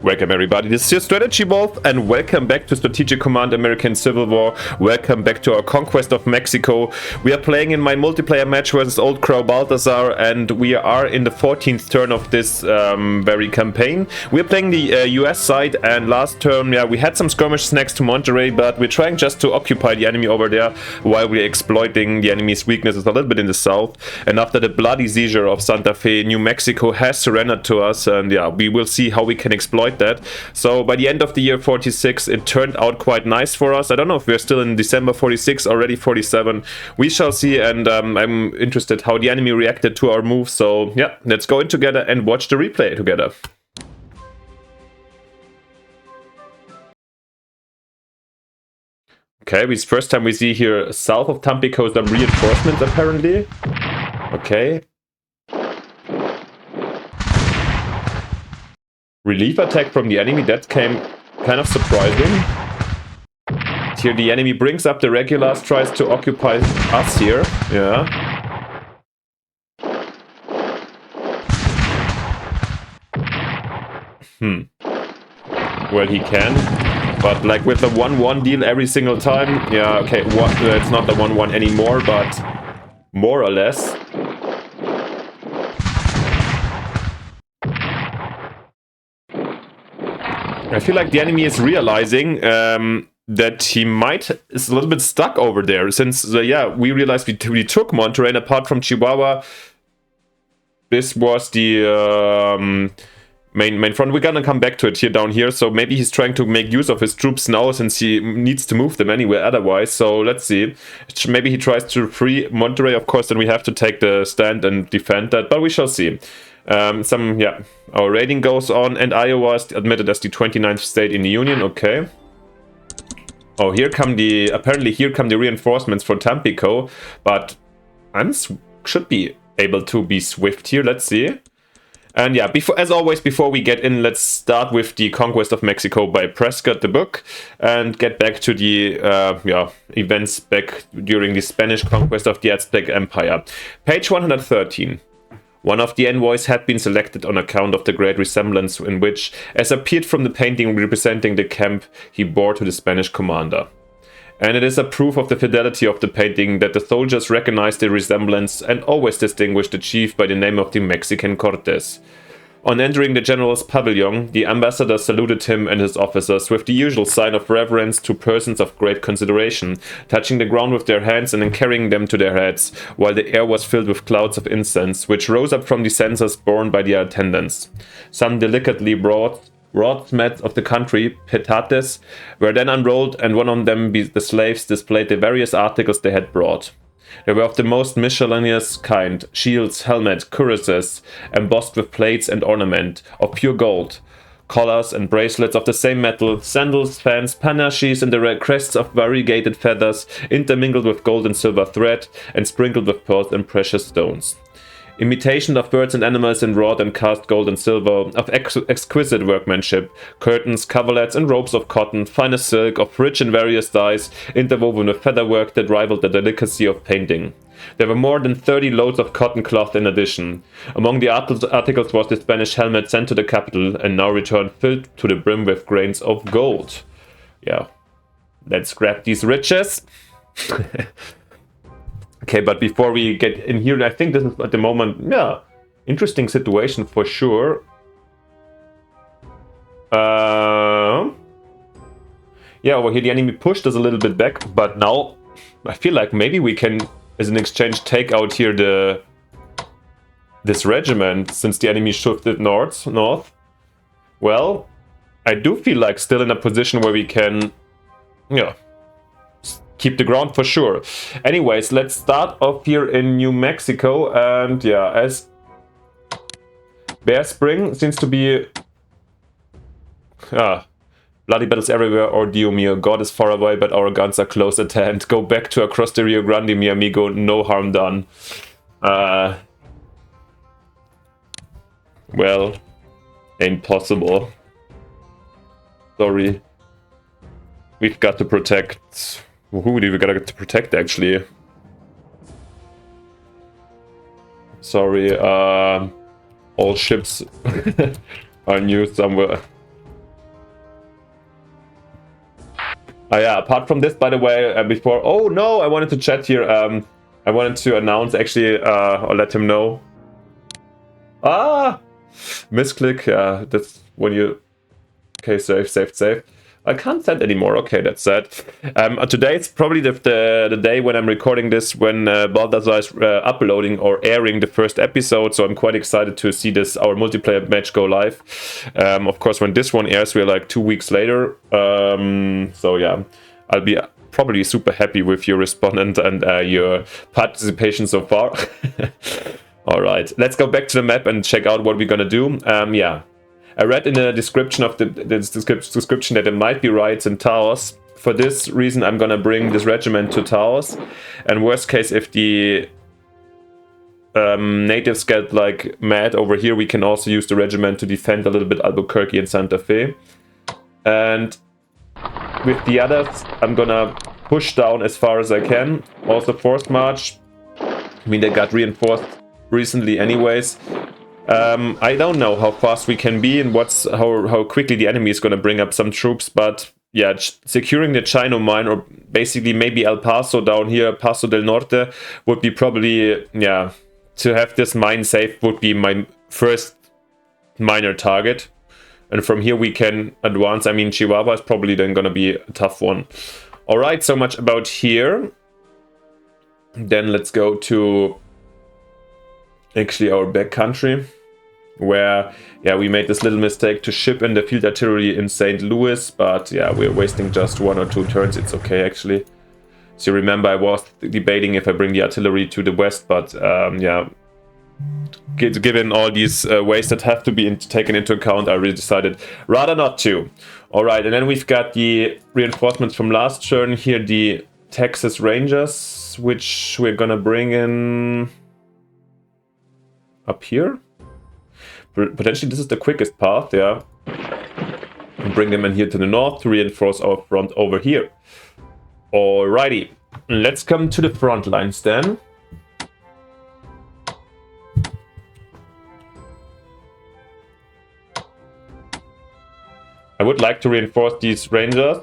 Welcome everybody, this is your Strategy Wolf and welcome back to Strategic Command American Civil War. Welcome back to our Conquest of Mexico. We are playing in my multiplayer match versus Old Crow Balthazor and we are in the 14th turn of this very campaign. We are playing the US side and last turn, we had some skirmishes next to Monterrey, but we're trying just to occupy the enemy over there while we're exploiting the enemy's weaknesses a little bit in the south. And after the bloody seizure of Santa Fe, New Mexico has surrendered to us and we will see how we can exploit that. So by the end of the year 46 it turned out quite nice for us. I don't know if we're still in December 46, already 47. We shall see, and I'm interested how the enemy reacted to our move. So yeah, let's go in together and watch the replay together. Okay, this first time we see here south of Tampico some reinforcements apparently. Okay. Relief attack from the enemy, that came kind of surprising. Here the enemy brings up the regulars, tries to occupy us here. Yeah. Well, he can. But like with the 1-1 deal every single time. Yeah, okay, it's not the 1-1 anymore, but more or less. I feel like the enemy is realizing that he is a little bit stuck over there, since we realized we took Monterrey, and apart from Chihuahua, this was the main front. We're gonna come back to it here down here, so maybe he's trying to make use of his troops now, since he needs to move them anywhere otherwise. So let's see. Maybe he tries to free Monterrey, of course, then we have to take the stand and defend that, but we shall see. Our raiding goes on, and Iowa is admitted as the 29th state in the Union. Okay. Oh, apparently here come the reinforcements for Tampico, but I should be able to be swift here. Let's see. And yeah, as always, before we get in, let's start with the Conquest of Mexico by Prescott, the book, and get back to the events back during the Spanish conquest of the Aztec Empire. Page 113. One of the envoys had been selected on account of the great resemblance in which, as appeared from the painting representing the camp, he bore to the Spanish commander. And it is a proof of the fidelity of the painting that the soldiers recognized the resemblance and always distinguished the chief by the name of the Mexican Cortes. On entering the general's pavilion, the ambassador saluted him and his officers with the usual sign of reverence to persons of great consideration, touching the ground with their hands and then carrying them to their heads, while the air was filled with clouds of incense, which rose up from the censers borne by their attendants. Some delicately wrought mats of the country, petates, were then unrolled, and one of them the slaves displayed the various articles they had brought. They were of the most miscellaneous kind, shields, helmets, cuirasses, embossed with plates and ornament, of pure gold, collars and bracelets of the same metal, sandals, fans, panaches, and the crests of variegated feathers, intermingled with gold and silver thread, and sprinkled with pearls and precious stones. Imitation of birds and animals in wrought and cast gold and silver, of exquisite workmanship, curtains, coverlets, and robes of cotton, finest silk, of rich and various dyes, interwoven with featherwork that rivaled the delicacy of painting. There were more than 30 loads of cotton cloth in addition. Among the articles was the Spanish helmet sent to the capital, and now returned filled to the brim with grains of gold. Yeah, let's grab these riches. Okay, but before we get in here, I think this is at the moment, interesting situation for sure. Over here the enemy pushed us a little bit back, but now I feel like maybe we can, as an exchange, take out here this regiment, since the enemy shifted north. Well, I do feel like still in a position where we can, keep the ground for sure. Anyways, let's start off here in New Mexico, and as Bear Spring seems to be bloody battles everywhere, or Dio mio, God is far away, but our guns are close at hand. Go back to across the Rio Grande, mi amigo, no harm done. Well, ain't possible. Sorry. We've got to protect. Who do we gotta protect, actually? Sorry, all ships are new somewhere. Yeah, apart from this, by the way, before... Oh, no, I wanted to chat here. I wanted to announce, actually, or let him know. Ah! Misclick, yeah, that's when you... Okay, save. I can't send anymore. Okay, that's sad. Today it's probably the day when I'm recording this, when Balthazor is uploading or airing the first episode. So I'm quite excited to see our multiplayer match go live. Of course, when this one airs, we're like 2 weeks later. So yeah, I'll be probably super happy with your respondent and your participation so far. All right, let's go back to the map and check out what we're gonna do. Yeah. I read in the description of the description that it might be riots in Taos. For this reason, I'm gonna bring this regiment to Taos. And worst case, if the natives get like mad over here, we can also use the regiment to defend a little bit Albuquerque and Santa Fe. And with the others, I'm gonna push down as far as I can. Also forced march. I mean, they got reinforced recently anyways. I don't know how fast we can be and how quickly the enemy is going to bring up some troops, but yeah, securing the Chino mine, or basically maybe El Paso down here, Paso del Norte, would be probably, yeah, to have this mine safe would be my first minor target. And from here we can advance. I mean, Chihuahua is probably then going to be a tough one. All right, so much about here. Then let's go to actually our back country, where, yeah, we made this little mistake to ship in the field artillery in St. Louis, but yeah, we're wasting just 1 or 2 turns. It's okay, actually. So remember, I was debating if I bring the artillery to the west, but yeah, given all these ways that have to be taken into account, I really decided rather not to. All right, and then we've got the reinforcements from last turn here, the Texas Rangers, which we're gonna bring in up here. Potentially this is the quickest path, yeah. And bring them in here to the north to reinforce our front over here. Alrighty, let's come to the front lines then. I would like to reinforce these rangers.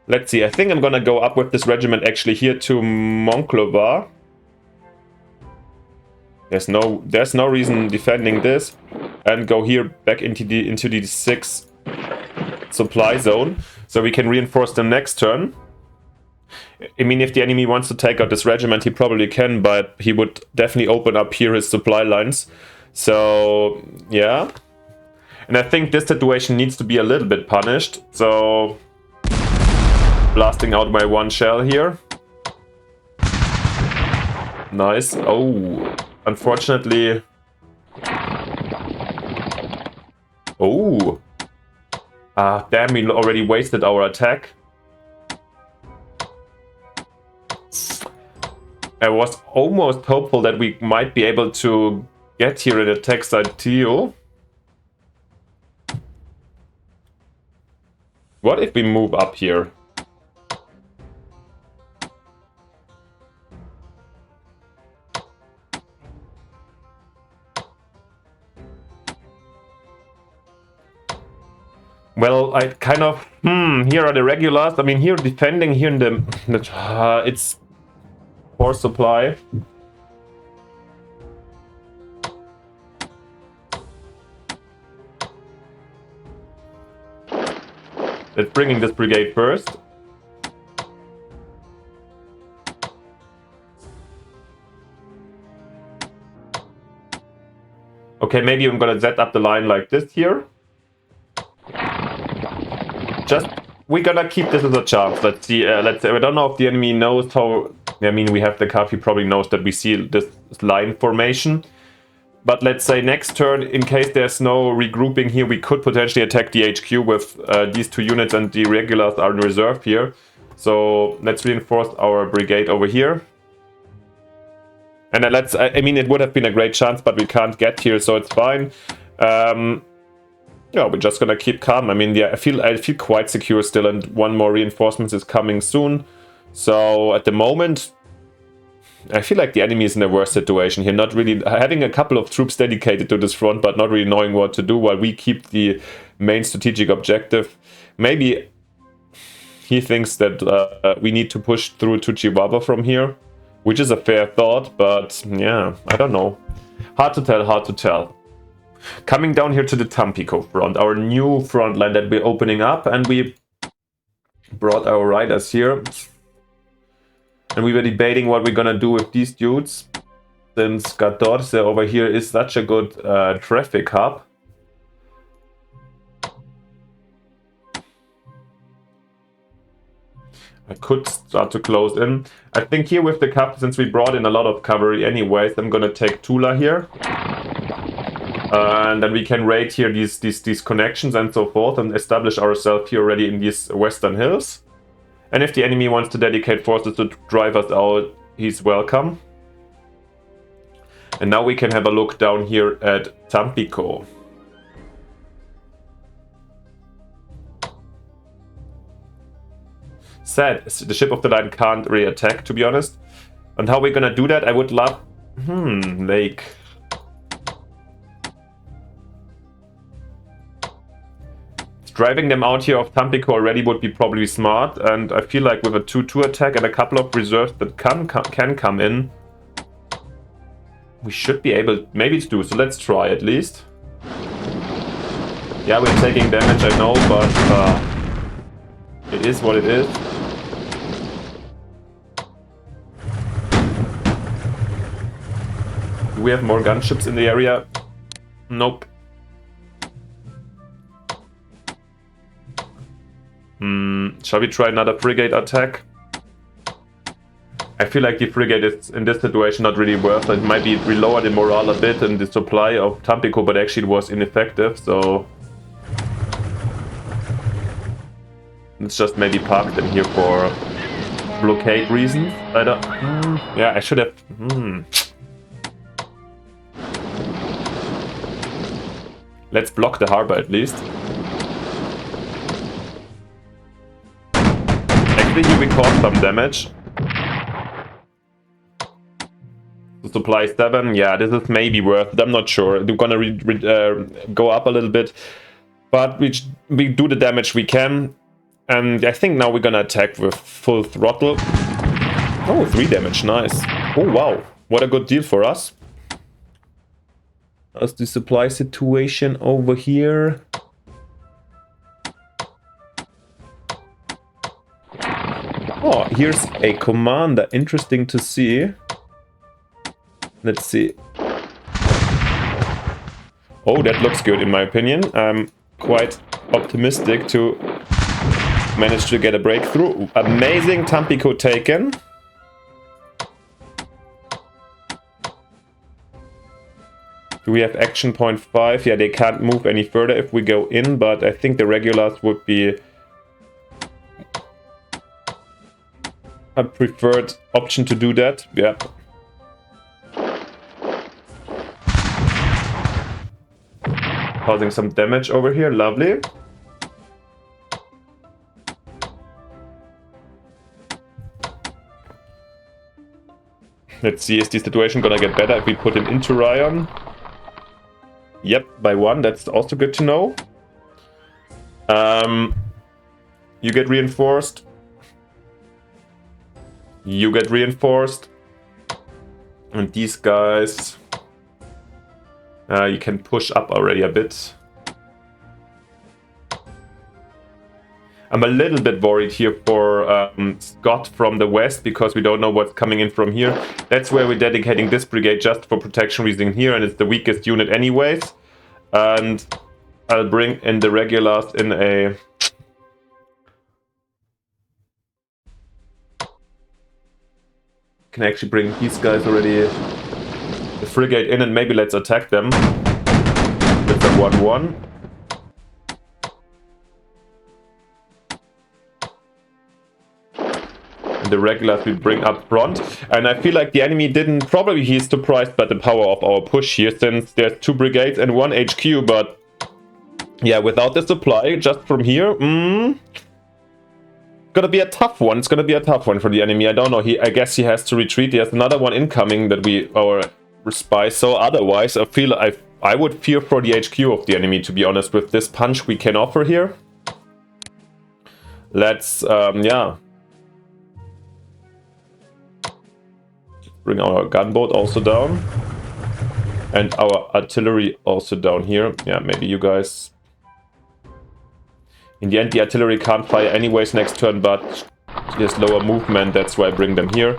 Let's see, I think I'm gonna go up with this regiment actually here to Monclova. There's no reason defending this, and go here back into the 6 supply zone, so we can reinforce them next turn. I mean, if the enemy wants to take out this regiment, he probably can, but he would definitely open up here his supply lines. So yeah, and I think this situation needs to be a little bit punished. So blasting out my 1 shell here. Nice. Oh, unfortunately. Oh. Ah, damn, we already wasted our attack. I was almost hopeful that we might be able to get here and attack Saltillo. What if we move up here? Well, I kind of... here are the regulars. I mean, here defending here in the it's poor supply. Let's bring in this brigade first. Okay, maybe I'm gonna set up the line like this here. Just, we're gonna keep this as a chance. Let's see, let's say, I don't know if the enemy knows how, I mean, we have the card, he probably knows that we see this line formation. But let's say next turn, in case there's no regrouping here, we could potentially attack the HQ with these 2 units, and the regulars are in reserve here. So let's reinforce our brigade over here. And then I mean, it would have been a great chance, but we can't get here, so it's fine. Yeah, we're just gonna keep calm. I mean, yeah, I feel quite secure still, and 1 more reinforcement is coming soon. So at the moment, I feel like the enemy is in a worse situation here, not really having a couple of troops dedicated to this front, but not really knowing what to do while we keep the main strategic objective. Maybe he thinks that we need to push through to Chihuahua from here, which is a fair thought, but yeah, I don't know. Hard to tell, hard to tell. Coming down here to the Tampico front, our new front line that we're opening up, and we brought our riders here. And we were debating what we're gonna do with these dudes, since 14 over here is such a good traffic hub. I could start to close in. I think here with the cap, since we brought in a lot of cavalry anyways, I'm gonna take Tula here. And then we can raid here these connections and so forth and establish ourselves here already in these western hills. And if the enemy wants to dedicate forces to drive us out, he's welcome. And now we can have a look down here at Tampico. Sad, the ship of the line can't really attack, to be honest. And how we're gonna do that, I would love... Lake. Driving them out here of Tampico already would be probably smart, and I feel like with a 2-2 attack and a couple of reserves that can come in, we should be able maybe to do, so let's try at least. Yeah, we're taking damage, I know, but it is what it is. Do we have more gunships in the area? Nope. Shall we try another frigate attack? I feel like the frigate is in this situation not really worth it. It might be we lowered the morale a bit in the supply of Tampico, but actually it was ineffective, so let's just maybe park them here for blockade reasons. I don't... yeah, I should have... Let's block the harbor at least. Here we caused some damage. The supply 7, yeah, this is maybe worth it, I'm not sure. We're gonna go up a little bit, but we do the damage we can, and I think now we're gonna attack with full throttle. Oh, 3 damage, nice. Oh wow, what a good deal for us. How's the supply situation over here? Oh, here's a commander. Interesting to see. Let's see. Oh, that looks good in my opinion. I'm quite optimistic to manage to get a breakthrough. Amazing Tampico taken. Do we have action point 5? Yeah, they can't move any further if we go in, but I think the regulars would be a preferred option to do that. Yeah. Causing some damage over here, lovely. Let's see, is the situation gonna get better if we put him into Ryan? Yep, by 1, that's also good to know. You get reinforced. You get reinforced. And these guys... you can push up already a bit. I'm a little bit worried here for Scott from the west, because we don't know what's coming in from here. That's where we're dedicating this brigade just for protection reason here, and it's the weakest unit anyways. And I'll bring in the regulars in a... Can actually bring these guys already, the frigate in, and maybe let's attack them with a 1-1. And the regulars we bring up front, and I feel like the enemy didn't, probably he's surprised by the power of our push here, since there's 2 brigades and 1 HQ, but yeah, without the supply, just from here, gonna be a tough one. It's gonna be a tough one for the enemy. I don't know. I guess he has to retreat. He has another one incoming that our spy saw. Otherwise, I would fear for the HQ of the enemy, to be honest, with this punch we can offer here. Let's, yeah. Bring our gunboat also down. And our artillery also down here. Yeah, maybe you guys... In the end, the artillery can't fire anyways next turn, but he has lower movement. That's why I bring them here.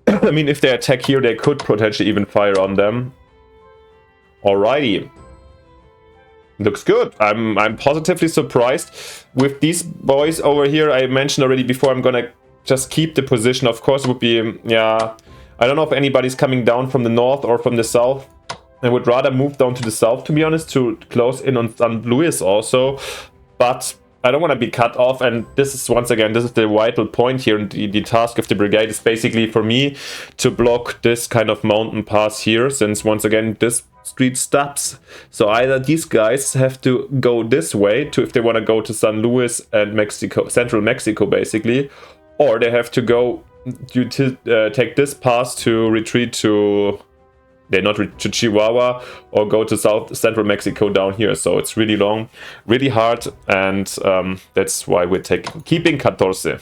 I mean, if they attack here, they could potentially even fire on them. Alrighty. Looks good. I'm positively surprised with these boys over here. I mentioned already before, I'm gonna just keep the position. Of course, it would be, yeah, I don't know if anybody's coming down from the north or from the south. I would rather move down to the south, to be honest, to close in on St. Louis also. But I don't want to be cut off, and this is, once again, this is the vital point here. And the task of the brigade is basically for me to block this kind of mountain pass here, since, once again, this street stops. So either these guys have to go this way if they want to go to San Luis and Mexico, central Mexico, basically, or they have to go to take this pass to retreat to... to Chihuahua, or go to central Mexico down here. So it's really long, really hard, and that's why we're keeping 14.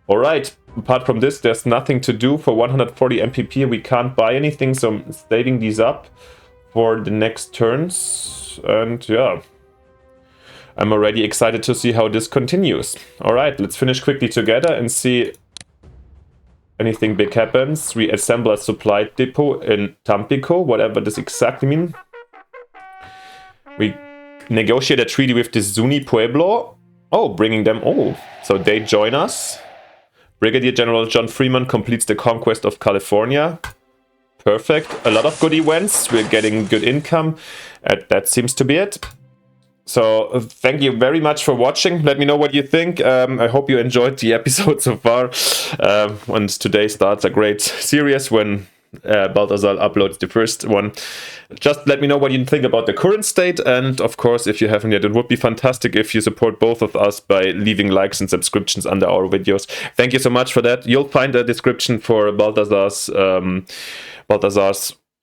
Alright, apart from this, there's nothing to do. For 140 MPP, we can't buy anything, so I'm saving these up for the next turns, and yeah. I'm already excited to see how this continues. Alright, let's finish quickly together and see anything big happens. We assemble a supply depot in Tampico, whatever this exactly means. We negotiate a treaty with the Zuni Pueblo. Oh, bringing them... Oh, so they join us. Brigadier General John Freeman completes the conquest of California. Perfect. A lot of good events. We're getting good income. That seems to be it. So thank you very much for watching. Let me know what you think. I hope you enjoyed the episode so far. And today starts a great series when Balthazor uploads the first one. Just let me know what you think about the current state. And of course, if you haven't yet, it would be fantastic if you support both of us by leaving likes and subscriptions under our videos. Thank you so much for that. You'll find a description for Balthazor's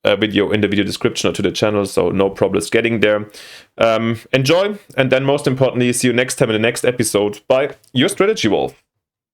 video in the video description or to the channel, so no problems getting there. Enjoy, and then most importantly, see you next time in the next episode by your Strategy Wolf.